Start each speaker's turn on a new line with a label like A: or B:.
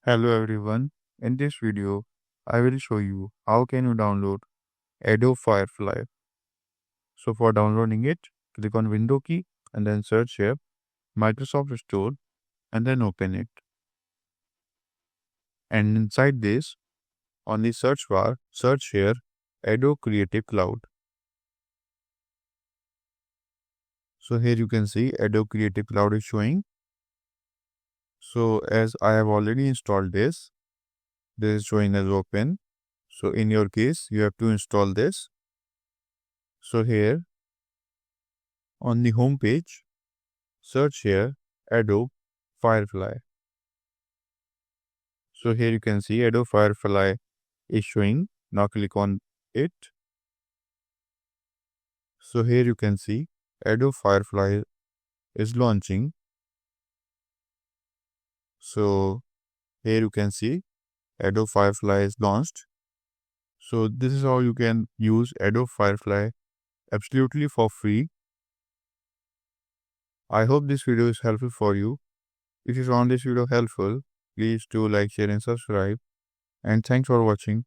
A: Hello everyone. In this video, I will show you how can you download Adobe Firefly. So for downloading it, click on Window key and then search here Microsoft Store and then open it. And inside this, on the search bar, search here Adobe Creative Cloud. So here you can see Adobe Creative Cloud is showing. So as I have already installed this is showing as open. So in your case, you have to install this. So here on the home page, search here Adobe Firefly. So here you can see Adobe Firefly is showing. Now click on it. So here you can see Adobe Firefly is launching. So here you can see Adobe Firefly is launched. So this is how you can use Adobe Firefly absolutely for free. I hope this video is helpful for you. If you found this video helpful, please do like, share and subscribe. And thanks for watching.